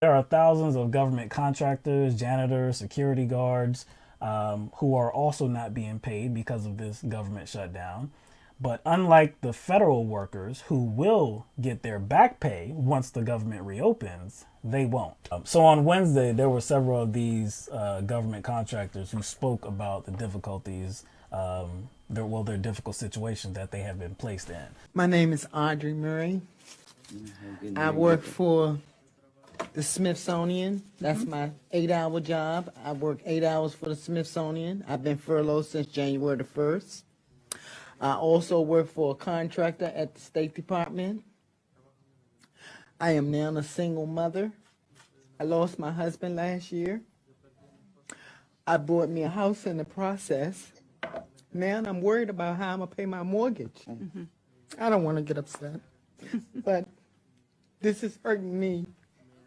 There are thousands of government contractors, janitors, security guards who are also not being paid because of this government shutdown. But unlike the federal workers who will get their back pay once the government reopens, they won't. So on Wednesday, there were several of these government contractors who spoke about the difficulties, their difficult situations that they have been placed in. My name is Audrey Murray. I work for the Smithsonian. That's my 8-hour job. I work 8 hours for the Smithsonian. I've been furloughed since January the 1st. I also work for a contractor at the State Department. I am now a single mother. I lost my husband last year. I bought me a house in the process. Now I'm worried about how I'm going to pay my mortgage. I don't want to get upset, but this is hurting me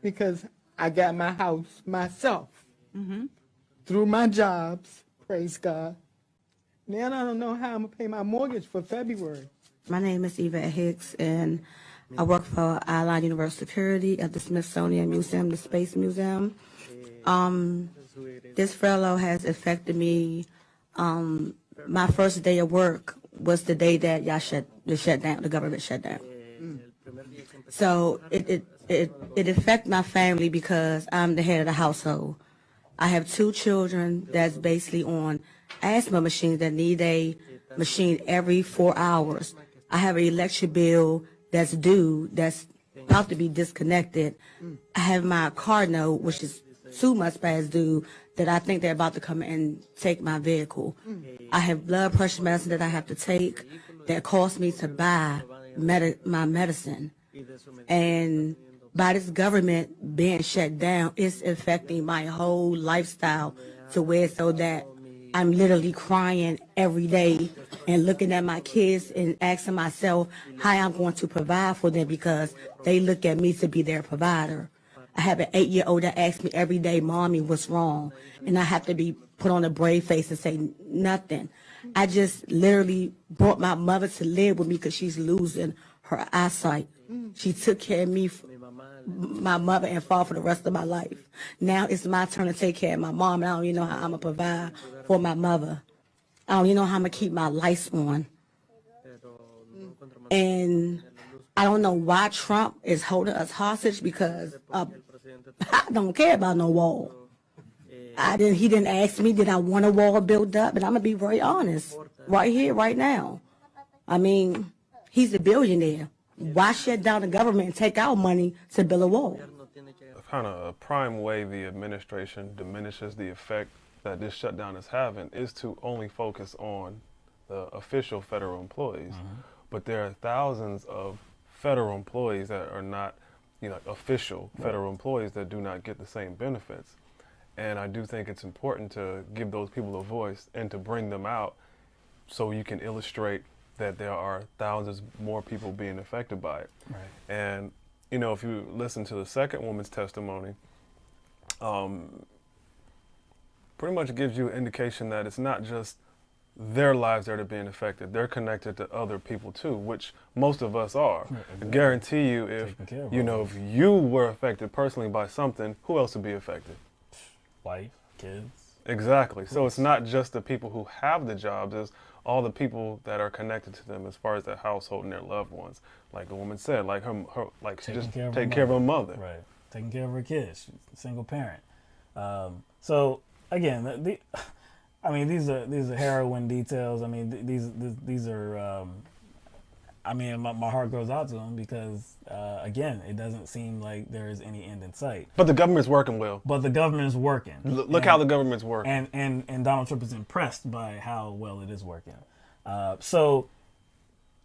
because I got my house myself through my jobs, praise God. Now I don't know how I'm going to pay my mortgage for February. My name is Eva Hicks, and I work for Allied Universal Security at the Smithsonian Museum, the Space Museum. This furlough has affected me. My first day of work was the day that the government shut down. So it affected my family because I'm the head of the household. I have 2 children that's basically on asthma machines that need a machine every 4 hours. I have an electric bill that's due, that's about to be disconnected. I have my car note, which is 2 months past due, that I think they're about to come and take my vehicle. I have blood pressure medicine that I have to take that costs me to buy my medicine. And by this government being shut down, it's affecting my whole lifestyle to where so that I'm literally crying every day and looking at my kids and asking myself how I'm going to provide for them because they look at me to be their provider. I have an 8-year-old that asks me every day, Mommy, what's wrong? And I have to be put on a brave face and say nothing. I just literally brought my mother to live with me because she's losing her eyesight. She took care of me, my mother, and fought for the rest of my life. Now it's my turn to take care of my mom, and I don't even know how I'm going to provide for my mother. I don't even know how I'm going to keep my lights on. And I don't know why Trump is holding us hostage because I don't care about no wall. He didn't ask me, did I want a wall built up? And I'm going to be very honest, right here, right now. I mean, he's a billionaire. Why shut down the government and take our money to build a wall? Kind of a prime way the administration diminishes the effect that this shutdown is having is to only focus on the official federal employees. But there are thousands of federal employees that are not, official federal employees that do not get the same benefits. And I do think it's important to give those people a voice and to bring them out so you can illustrate that there are thousands more people being affected by it. Right. And, if you listen to the second woman's testimony, pretty much gives you an indication that it's not just their lives that are being affected. They're connected to other people too, which most of us are. Right, exactly. I guarantee you, if you were affected personally by something, who else would be affected? Wife, kids. Exactly. So it's not just the people who have the jobs, it's all the people that are connected to them as far as their household and their loved ones. Like the woman said, like she just take care of her mother. Right. Taking care of her kids. She's a single parent. So again, these are harrowing details. I mean, these are. My heart goes out to them because again, it doesn't seem like there is any end in sight. But the government's working, Will. But the government is working. Look how the government's working. And Donald Trump is impressed by how well it is working. So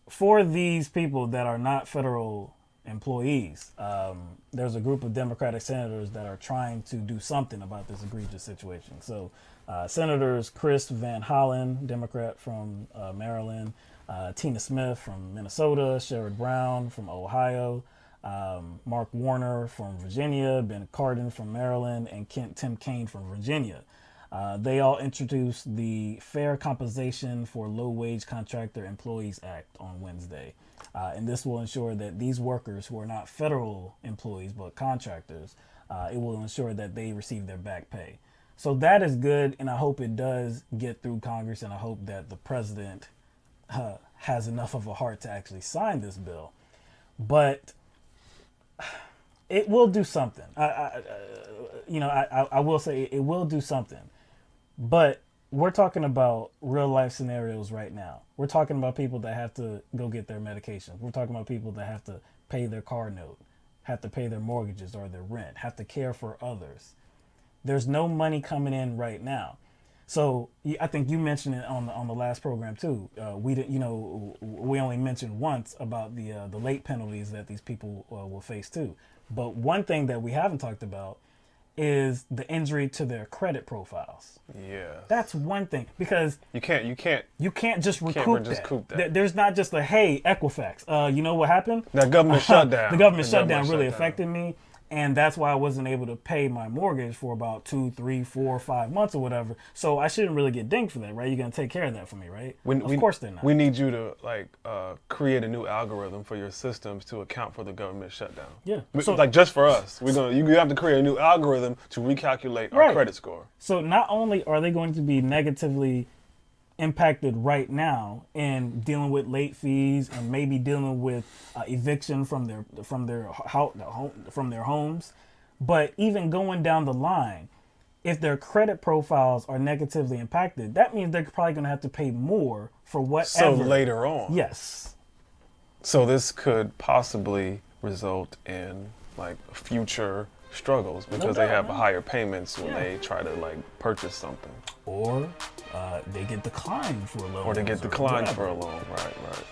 for these people that are not federal employees, there's a group of Democratic senators that are trying to do something about this egregious situation. So Senators Chris Van Hollen, Democrat from Maryland, Tina Smith from Minnesota, Sherrod Brown from Ohio, Mark Warner from Virginia, Ben Cardin from Maryland, and Tim Kaine from Virginia. They all introduced the Fair Compensation for Low-Wage Contractor Employees Act on Wednesday. And this will ensure that these workers who are not federal employees but contractors It will ensure that they receive their back pay. So that is good, and I hope it does get through Congress, and I hope that the president has enough of a heart to actually sign this bill. But it will do something. I will say it will do something. But we're talking about real life scenarios right now. We're talking about people that have to go get their medications. We're talking about people that have to pay their car note, have to pay their mortgages or their rent, have to care for others. There's no money coming in right now. So I think you mentioned it on the last program too. We only mentioned once about the late penalties that these people will face too. But one thing that we haven't talked about is the injury to their credit profiles. Yeah. That's one thing, because You can't just recoup that. There's not just a, hey, Equifax, you know what happened? That government shutdown. The government shutdown really affected me, and that's why I wasn't able to pay my mortgage for about 2, 3, 4, 5 months or whatever. So I shouldn't really get dinged for that, right? You're gonna take care of that for me, right? Of course they're not. We need you to create a new algorithm for your systems to account for the government shutdown. Yeah. So just for us, you have to create a new algorithm to recalculate our credit score. So not only are they going to be negatively impacted right now in dealing with late fees and maybe dealing with eviction from their homes, but even going down the line, if their credit profiles are negatively impacted, that means they're probably going to have to pay more for whatever. So later on. Yes. So this could possibly result in future struggles because they have higher payments when they try to purchase something. Or they get declined for a loan. Or they get declined for a loan, right.